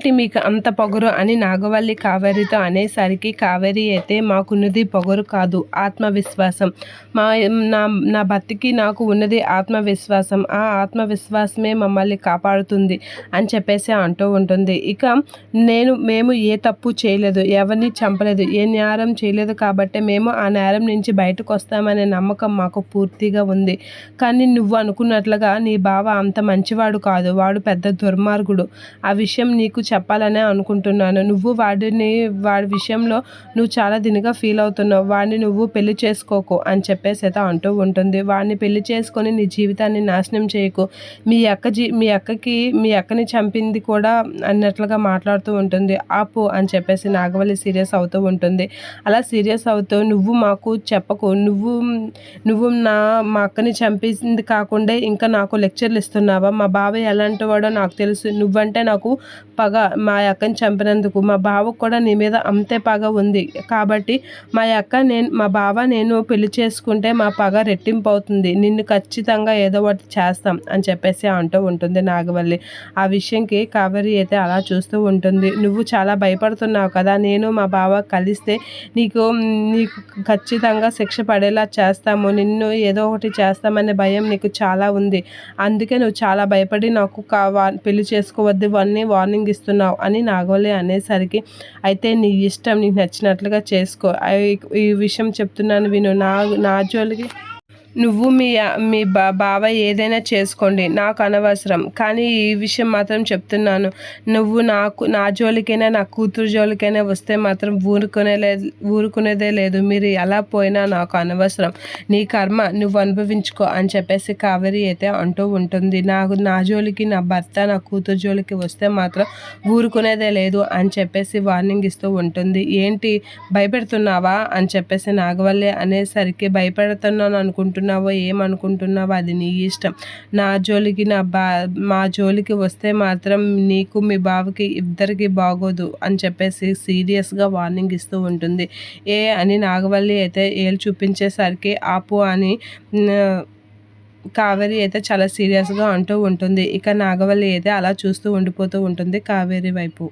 ఏంటి మీకు అంత పొగరు అని నాగవల్లి కావేరితో అనేసరికి కావేరి అయితే మాకున్నది పొగరు కాదు, ఆత్మవిశ్వాసం. మా నా నా భర్తకి నాకు ఉన్నది ఆత్మవిశ్వాసం. ఆ ఆత్మవిశ్వాసమే మమ్మల్ని కాపాడుతుంది అని చెప్పేసి అంటూ ఉంటుంది. ఇక మేము ఏ తప్పు చేయలేదు, ఎవరిని చంపలేదు, ఏ నేరం చేయలేదు కాబట్టి మేము ఆ నేరం నుంచి బయటకు వస్తామనే నమ్మకం మాకు పూర్తిగా ఉంది. కానీ నువ్వు అనుకున్నట్లుగా నీ బావ అంత మంచివాడు కాదు, వాడు పెద్ద దుర్మార్గుడు. ఆ విషయం నీకు చెప్పాలనే అనుకుంటున్నాను. నువ్వు వాడి విషయంలో నువ్వు చాలా దీనిగా ఫీల్ అవుతున్నావు. వాడిని నువ్వు పెళ్లి చేసుకోకు అని చెప్పేసి అయితే అంటూ ఉంటుంది. వాడిని పెళ్లి చేసుకొని నీ జీవితాన్ని నాశనం చేయకు. మీ అక్కని చంపింది కూడా అన్నట్లుగా మాట్లాడుతూ ఉంటుంది. ఆపు అని చెప్పేసి నాగవల్లి సీరియస్ అవుతూ ఉంటుంది. అలా సీరియస్ అవుతూ నువ్వు మాకు చెప్పకు, నువ్వు మా అక్కని చంపింది కాకుండా ఇంకా నాకు లెక్చర్లు ఇస్తున్నావా? మా బాబాయ్ ఎలాంటి వాడో నాకు తెలుసు. నువ్వంటే నాకు పగ. మా అక్కని చంపినందుకు మా బావకు కూడా నీ మీద అంతే పగ ఉంది. కాబట్టి మా బావ నేను పెళ్లి చేసుకుంటే మా పగ రెట్టింపు అవుతుంది. నిన్ను ఖచ్చితంగా ఏదో ఒకటి చేస్తాం అని చెప్పేసి అంటూ ఉంటుంది నాగవల్లి. ఆ విషయంకి కావేరి అయితే అలా చూస్తూ ఉంటుంది. నువ్వు చాలా భయపడుతున్నావు కదా, నేను మా బావ కలిస్తే నీకు ఖచ్చితంగా శిక్ష పడేలా చేస్తాము, నిన్ను ఏదో ఒకటి చేస్తామనే భయం నీకు చాలా ఉంది. అందుకే నువ్వు చాలా భయపడి నాకు పెళ్లి చేసుకోవద్దు అని వార్నింగ్ ఇస్తున్నావు అని నాగవల్లి అనేసరికి, అయితే నీ ఇష్టం, నీకు నచ్చినట్లుగా చేసుకో, ఈ విషయం చెప్తున్నాను విను. నా జోలికి నువ్వు మీ బావ ఏదైనా చేసుకోండి, నాకు అనవసరం. కానీ ఈ విషయం మాత్రం చెప్తున్నాను, నువ్వు నా జోలికైనా నా కూతురు జోలికైనా వస్తే మాత్రం ఊరుకునేదే లేదు. మీరు ఎలా పోయినా నాకు అనవసరం. నీ కర్మ నువ్వు అనుభవించుకో అని చెప్పేసి కావేరి అయితే అంటూ ఉంటుంది. నా జోలికి నా భర్త నా కూతురు జోలికి వస్తే మాత్రం ఊరుకునేదే లేదు అని చెప్పేసి వార్నింగ్ ఇస్తూ ఉంటుంది. ఏంటి భయపెడుతున్నావా అని చెప్పేసి నాగవల్లి అనేసరికి, భయపెడుతున్నాను ఏమనుకుంటున్నావో అది నీ ఇష్టం. నా జోలికి మా జోలికి వస్తే మాత్రం నీకు మీ బావకి ఇద్దరికి బాగోదు అని చెప్పేసి సీరియస్గా వార్నింగ్ ఇస్తూ ఉంటుంది. అని నాగవల్లి అయితే ఏళ్ళు చూపించేసరికి ఆపు అని కావేరి అయితే చాలా సీరియస్గా అంటూ ఉంటుంది. ఇక నాగవల్లి అయితే అలా చూస్తూ ఉండిపోతూ ఉంటుంది కావేరి వైపు.